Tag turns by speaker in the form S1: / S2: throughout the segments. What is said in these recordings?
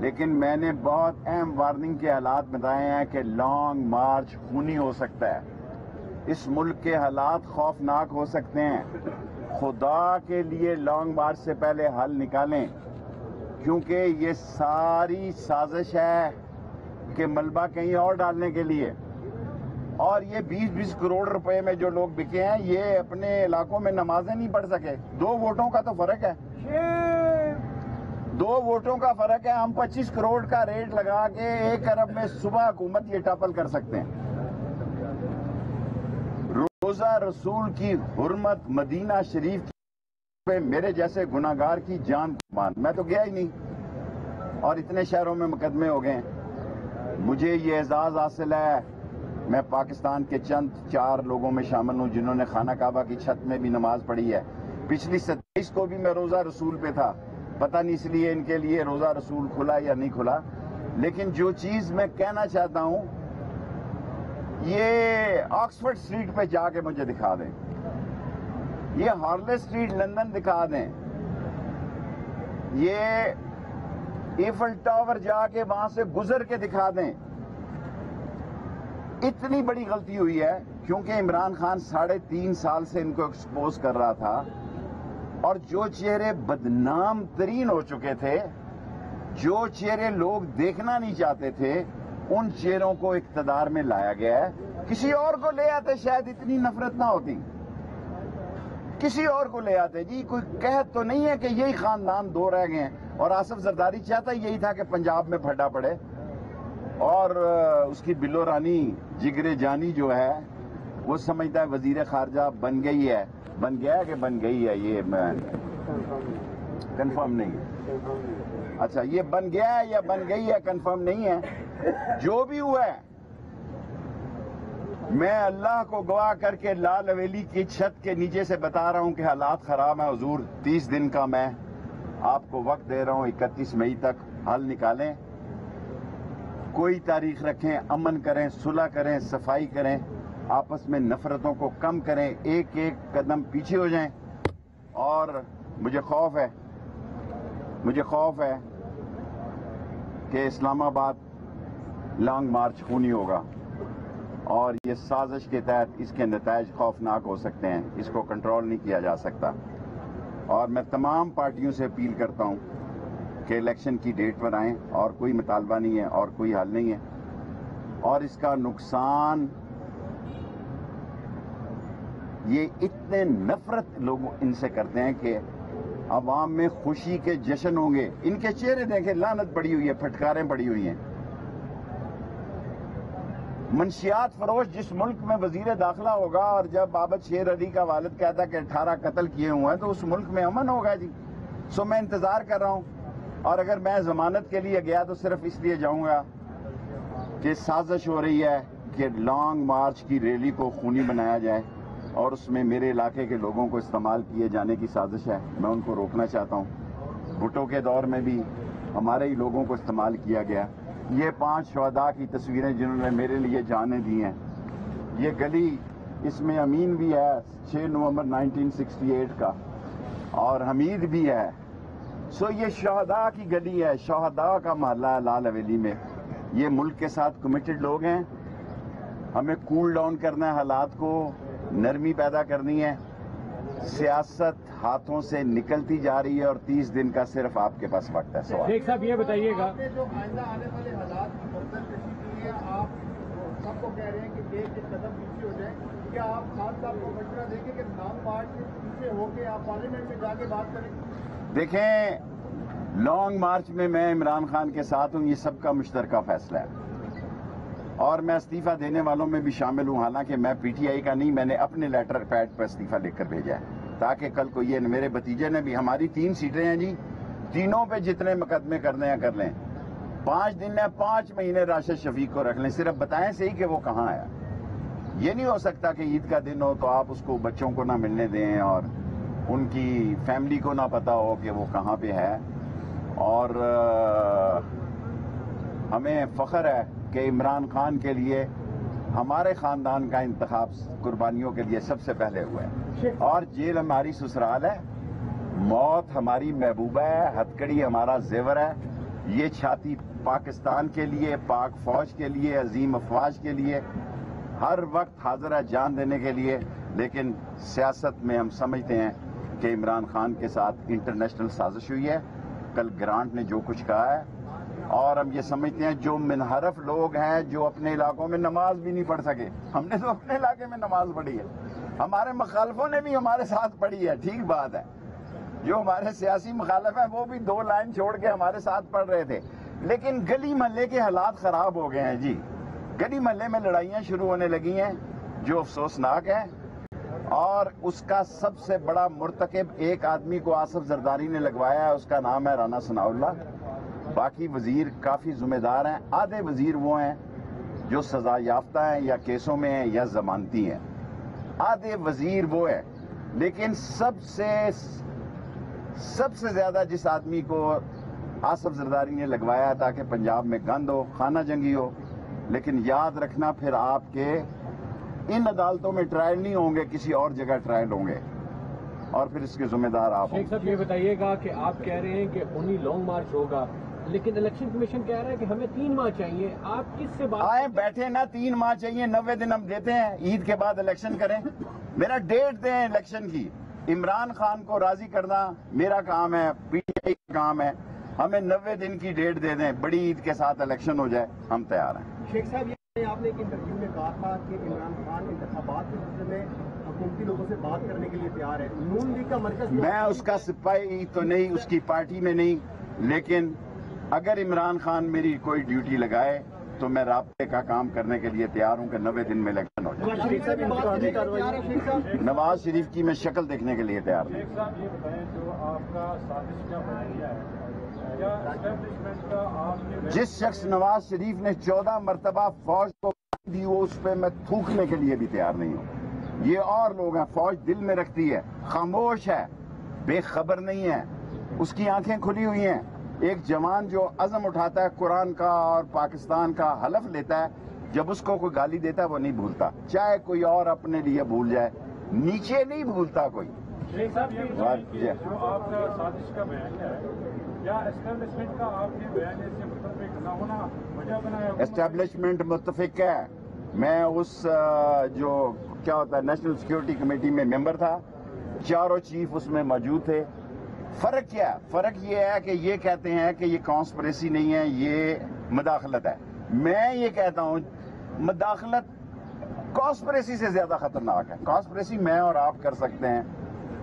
S1: لیکن میں نے بہت اہم وارننگ کے حالات بتائے ہیں کہ لانگ مارچ خونی ہو سکتا ہے. اس ملک کے حالات خوفناک ہو سکتے ہیں. خدا کے لیے لانگ مارچ سے پہلے حل نکالیں، کیونکہ یہ ساری سازش ہے کہ ملبہ کہیں اور ڈالنے کے لیے. اور یہ 20-20 کروڑ روپے میں جو لوگ بکے ہیں، یہ اپنے علاقوں میں نمازیں نہیں پڑھ سکے. 2 ووٹوں کا تو فرق ہے. 2 ووٹوں کا فرق ہے. ہم 25 کروڑ کا ریٹ لگا کے 1 ارب میں صبح حکومت یہ ٹاپل کر سکتے ہیں. روزہ رسول کی حرمت مدینہ شریف پہ میرے جیسے گناہگار کی جان قربان. میں تو گیا ہی نہیں اور اتنے شہروں میں مقدمے ہو گئے ہیں. مجھے یہ اعزاز حاصل ہے، میں پاکستان کے چند 4 لوگوں میں شامل ہوں جنہوں نے خانہ کعبہ کی چھت میں بھی نماز پڑھی ہے. پچھلی 27 کو بھی میں روزہ رسول پہ تھا. پتہ نہیں اس لیے ان کے لیے روزہ رسول کھلا یا نہیں کھلا. لیکن جو چیز میں کہنا چاہتا ہوں، یہ آکسفورڈ اسٹریٹ پہ جا کے مجھے دکھا دیں، یہ ہارلے اسٹریٹ لندن دکھا دیں، یہ ایفل ٹاور جا کے وہاں سے گزر کے دکھا دیں. اتنی بڑی غلطی ہوئی ہے کیونکہ عمران خان 3.5 سال سے ان کو ایکسپوز کر رہا تھا، اور جو چہرے بدنام ترین ہو چکے تھے، جو چہرے لوگ دیکھنا نہیں چاہتے تھے، ان چہروں کو اقتدار میں لایا گیا ہے. کسی اور کو لے آتے شاید اتنی نفرت نہ ہوتی. کسی اور کو لے آتے. جی کوئی قحط تو نہیں ہے کہ یہی خاندان 2 رہ گئے ہیں. اور آصف زرداری چاہتا یہی تھا کہ پنجاب میں پھڈا پڑے، اور اس کی بلو رانی جگر جانی جو ہے وہ سمجھتا ہے وزیر خارجہ بن گئی ہے. بن گیا ہے کہ بن گئی ہے، یہ میں کنفرم نہیں ہے. اچھا، یہ بن گیا ہے یا بن گئی ہے کنفرم نہیں ہے. جو بھی ہوا ہے، میں اللہ کو گواہ کر کے لال حویلی کی چھت کے نیچے سے بتا رہا ہوں کہ حالات خراب ہیں. حضور 30 دن کا میں آپ کو وقت دے رہا ہوں، 31 مئی تک حل نکالیں. کوئی تاریخ رکھیں، امن کریں، صلح کریں، صفائی کریں، آپس میں نفرتوں کو کم کریں، ایک قدم پیچھے ہو جائیں. اور مجھے خوف ہے کہ اسلام آباد لانگ مارچ خونی ہوگا، اور یہ سازش کے تحت اس کے نتائج خوفناک ہو سکتے ہیں. اس کو کنٹرول نہیں کیا جا سکتا. اور میں تمام پارٹیوں سے اپیل کرتا ہوں کہ الیکشن کی ڈیٹ پر آئیں، اور کوئی مطالبہ نہیں ہے اور کوئی حل نہیں ہے. اور اس کا نقصان یہ اتنے نفرت لوگ ان سے کرتے ہیں کہ عوام میں خوشی کے جشن ہوں گے. ان کے چہرے دیکھیں، لعنت پڑی ہوئی ہے، پھٹکاریں پڑی ہوئی ہیں. منشیات فروش جس ملک میں وزیر داخلہ ہوگا، اور جب عابد شیر علی کا والد کہتا ہے کہ 18 قتل کیے ہوئے ہیں، تو اس ملک میں امن ہوگا. جی سو میں انتظار کر رہا ہوں. اور اگر میں ضمانت کے لیے گیا تو صرف اس لیے جاؤں گا کہ سازش ہو رہی ہے کہ لانگ مارچ کی ریلی کو خونی بنایا جائے، اور اس میں میرے علاقے کے لوگوں کو استعمال کیے جانے کی سازش ہے. میں ان کو روکنا چاہتا ہوں. بھٹو کے دور میں بھی ہمارے ہی لوگوں کو استعمال کیا گیا. یہ 5 شہداء کی تصویریں جنہوں نے میرے لیے جانیں دی ہیں. یہ گلی، اس میں امین بھی ہے 6 نومبر 1968 کا، اور حمید بھی ہے. سو یہ شہداء کی گلی ہے، شہداء کا محلہ ہے لال حویلی میں. یہ ملک کے ساتھ کمیٹڈ لوگ ہیں. ہمیں کول ڈاؤن کرنا ہے، حالات کو نرمی پیدا کرنی ہے. سیاست ہاتھوں سے نکلتی جا رہی ہے، اور 30 دن کا صرف آپ کے پاس وقت ہے. سوال
S2: شیخ صاحب یہ بتائیے گا،
S3: جو آئندہ آنے والے حالات کی مدد کشی کے لیے آپ سب کو کہہ رہے ہیں کہ ایک قدم پیچھے ہو جائیں، کیا آپ خان صاحب کو مشورہ دیں گے کہ لانگ مارچ سے پیچھے ہو کے آپ پارلیمنٹ میں جا کے بات کریں؟
S1: دیکھیں، لانگ مارچ میں میں عمران خان کے ساتھ ہوں. یہ سب کا مشترکہ فیصلہ ہے، اور میں استعفیٰ دینے والوں میں بھی شامل ہوں. حالانکہ میں پی ٹی آئی کا نہیں، میں نے اپنے لیٹر پیڈ پر استعفیٰ لکھ کر بھیجا ہے، تاکہ کل کو یہ میرے بھتیجے نے بھی، ہماری 3 سیٹیں ہیں جی، تینوں پہ جتنے مقدمے کرنے ہیں کر لیں. 5 دن ہے، 5 مہینے راشد شفیق کو رکھ لیں. صرف بتائیں صحیح کہ وہ کہاں ہے. یہ نہیں ہو سکتا کہ عید کا دن ہو تو آپ اس کو بچوں کو نہ ملنے دیں، اور ان کی فیملی کو نہ پتا ہو کہ وہ کہاں پہ ہے. اور ہمیں فخر ہے کہ عمران خان کے لیے ہمارے خاندان کا انتخاب قربانیوں کے لیے سب سے پہلے ہوا ہے. اور جیل ہماری سسرال ہے، موت ہماری محبوبہ ہے، ہتکڑی ہمارا زیور ہے. یہ چھاتی پاکستان کے لیے، پاک فوج کے لیے، عظیم افواج کے لیے ہر وقت حاضر ہے جان دینے کے لیے. لیکن سیاست میں ہم سمجھتے ہیں کہ عمران خان کے ساتھ انٹرنیشنل سازش ہوئی ہے. کل گرانٹ نے جو کچھ کہا ہے، اور ہم یہ سمجھتے ہیں جو منحرف لوگ ہیں جو اپنے علاقوں میں نماز بھی نہیں پڑھ سکے، ہم نے تو اپنے علاقے میں نماز پڑھی ہے، ہمارے مخالفوں نے بھی ہمارے ساتھ پڑھی ہے. ٹھیک بات ہے، جو ہمارے سیاسی مخالف ہیں وہ بھی 2 لائن چھوڑ کے ہمارے ساتھ پڑھ رہے تھے. لیکن گلی محلے کے حالات خراب ہو گئے ہیں جی. گلی محلے میں لڑائیاں شروع ہونے لگی ہیں جو افسوسناک ہے، اور اس کا سب سے بڑا مرتکب ایک آدمی کو آصف زرداری نے لگوایا ہے، اس کا نام ہے رانا ثناء اللہ. باقی وزیر کافی ذمہ دار ہیں. آدھے وزیر وہ ہیں جو سزا یافتہ ہیں یا کیسوں میں ہیں یا ضمانتی ہیں، آدھے وزیر وہ ہیں. لیکن سب سے زیادہ جس آدمی کو آصف زرداری نے لگوایا تاکہ پنجاب میں گند ہو، خانہ جنگی ہو. لیکن یاد رکھنا پھر آپ کے ان عدالتوں میں ٹرائل نہیں ہوں گے، کسی اور جگہ ٹرائل ہوں گے، اور پھر اس کے ذمہ دار آپ ہوں.
S2: شیخ صاحب یہ بتائیے گا کہ آپ کہہ رہے ہیں کہ اونلی لانگ مارچ ہوگا، لیکن الیکشن کمیشن کہہ رہا ہے کہ ہمیں 3 ماہ چاہیے. آپ کس سے بات
S1: آئیں بیٹھے نا، 3 ماہ چاہیے، 90 دن ہم دیتے ہیں، عید کے بعد الیکشن کریں. میرا ڈیٹ دیں الیکشن کی. عمران خان کو راضی کرنا میرا کام ہے، پی ٹی آئی کا کام ہے. ہمیں 90 دن کی ڈیٹ دے دیں، بڑی عید کے ساتھ الیکشن ہو جائے، ہم تیار ہیں.
S3: شیخ صاحب یہ آپ نے ایک انٹرویو میں کہا تھا کہ عمران خان انتخابات کے سلسلے میں حکومتی لوگوں سے بات کرنے کے لیے تیار ہے. نون لیگ کا مرکز،
S1: میں اس کا سپاہی تو نہیں، اس کی پارٹی میں نہیں، لیکن اگر عمران خان میری کوئی ڈیوٹی لگائے تو میں رابطے کا کام کرنے کے لیے تیار ہوں کہ 90 دن میں الیکشن ہو جائے. نواز شریف کی میں شکل دیکھنے کے لیے تیار ہوں.
S2: شیخ صاحب یہ بتائیں جو آپ کا سازش کا بیانیہ ہے یا اسٹیبلشمنٹ کا، آپ نے
S1: جس شخص نواز شریف نے 14 مرتبہ فوج کو دی، وہ اس پہ میں تھوکنے کے لیے بھی تیار نہیں ہوں. یہ اور لوگ ہیں، فوج دل میں رکھتی ہے، خاموش ہے، بے خبر نہیں ہے، اس کی آنکھیں کھلی ہوئی ہیں. ایک جوان جو عزم اٹھاتا ہے قرآن کا اور پاکستان کا حلف لیتا ہے، جب اس کو کوئی گالی دیتا ہے وہ نہیں بھولتا، چاہے کوئی اور اپنے لیے بھول جائے، نیچے نہیں بھولتا کوئی.
S2: شیخ صاحب یہ بتائیے جو آپ کا سازش کا بیانیہ ہے یا اسٹیبلشمنٹ کا، آپ کے بیانیے سے متفق نہ ہونا وجہ بنایا؟
S1: اسٹیبلشمنٹ متفق ہے. میں اس جو کیا ہوتا ہے نیشنل سیکیورٹی کمیٹی میں ممبر تھا، 4 چیف اس میں موجود تھے. فرق کیا ہے؟ فرق یہ ہے کہ یہ کہتے ہیں کہ یہ کانسپریسی نہیں ہے، یہ مداخلت ہے. میں یہ کہتا ہوں مداخلت کانسپریسی سے زیادہ خطرناک ہے. کانسپریسی میں اور آپ کر سکتے ہیں،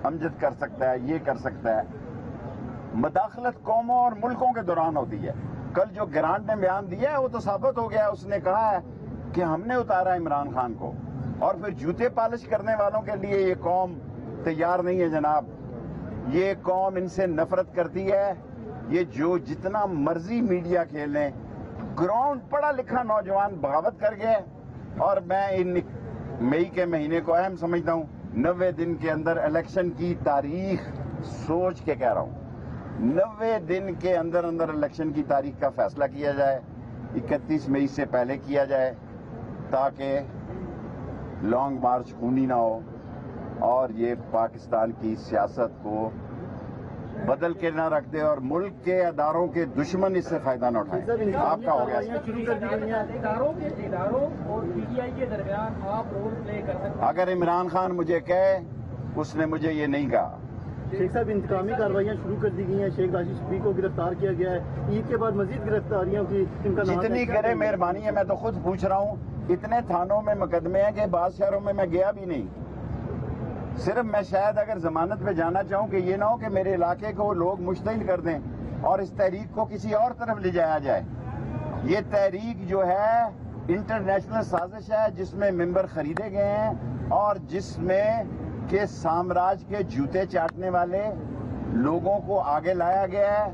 S1: امجد کر سکتا ہے، یہ کر سکتا ہے. مداخلت قوموں اور ملکوں کے دوران ہوتی ہے. کل جو گرانٹ نے بیان دیا ہے وہ تو ثابت ہو گیا. اس نے کہا ہے کہ ہم نے اتارا عمران خان کو، اور پھر جوتے پالش کرنے والوں کے لیے یہ قوم تیار نہیں ہے جناب. یہ قوم ان سے نفرت کرتی ہے. یہ جو جتنا مرضی میڈیا کھیلیں، گراؤنڈ پڑھا لکھا نوجوان بغاوت کر گئے. اور میں ان مئی کے مہینے کو اہم سمجھتا ہوں. 90 دن کے اندر الیکشن کی تاریخ سوچ کے کہہ رہا ہوں، 90 دن کے اندر الیکشن کی تاریخ کا فیصلہ کیا جائے. 31 مئی سے پہلے کیا جائے تاکہ لانگ مارچ خونی نہ ہو اور یہ پاکستان کی سیاست کو بدل کے نہ رکھ دے اور ملک کے اداروں کے دشمن اس سے فائدہ نہ اٹھائیں. آپ کا ہو گیا
S2: اداروں اور پی ٹی آئی کے درمیان آپ رول پلے کر سکتے ہیں.
S1: اگر عمران خان مجھے کہے، اس نے مجھے یہ نہیں کہا.
S4: شیخ صاحب انتقامی کارروائیاں شروع کر دی گئی ہیں. شیخ راشد شفیق کو گرفتار کیا گیا ہے. عید کے بعد مزید گرفتاریوں کی امکانات
S1: جتنی کرے مہربانی ہے. میں تو خود پوچھ رہا ہوں، اتنے تھانوں میں مقدمے ہیں کہ بعض شہروں میں گیا بھی نہیں. صرف میں شاید اگر ضمانت پہ جانا چاہوں کہ یہ نہ ہو کہ میرے علاقے کو لوگ مشتعل کر دیں اور اس تحریک کو کسی اور طرف لے جایا جائے. یہ تحریک جو ہے انٹرنیشنل سازش ہے جس میں ممبر خریدے گئے ہیں اور جس میں کہ سامراج کے جوتے چاٹنے والے لوگوں کو آگے لایا گیا ہے.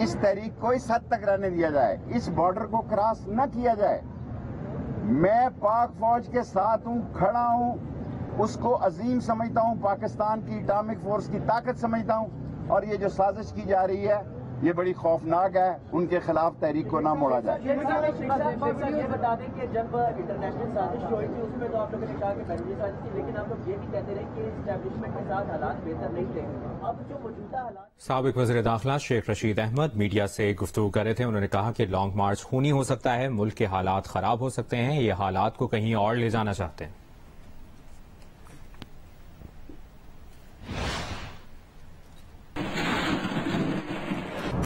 S1: اس تحریک کو اس حد تک رہنے دیا جائے، اس بارڈر کو کراس نہ کیا جائے. میں پاک فوج کے ساتھ ہوں، کھڑا ہوں، اس کو عظیم سمجھتا ہوں، پاکستان کی اٹامک فورس کی طاقت سمجھتا ہوں. اور یہ جو سازش کی جا رہی ہے یہ بڑی خوفناک ہے. ان کے خلاف تحریک کو نہ موڑا جائے.
S5: یہ بتا دیں کہ جب انٹرنیشنل سازش ہوئی تھی اس میں تو آپ لوگوں نے کہا کہ بحری سازش تھی، لیکن آپ لوگ یہ بھی کہتے رہے کہ اسٹیبلشمنٹ کے ساتھ حالات بہتر نہیں تھے. اب جو موجودہ حالات.
S6: سابق وزیر داخلہ شیخ رشید احمد میڈیا سے گفتگو کر رہے تھے. انہوں نے کہا کہ لانگ مارچ خونی ہو سکتا ہے، ملک کے حالات خراب ہو سکتے ہیں، یہ حالات کو کہیں اور لے جانا چاہتے ہیں.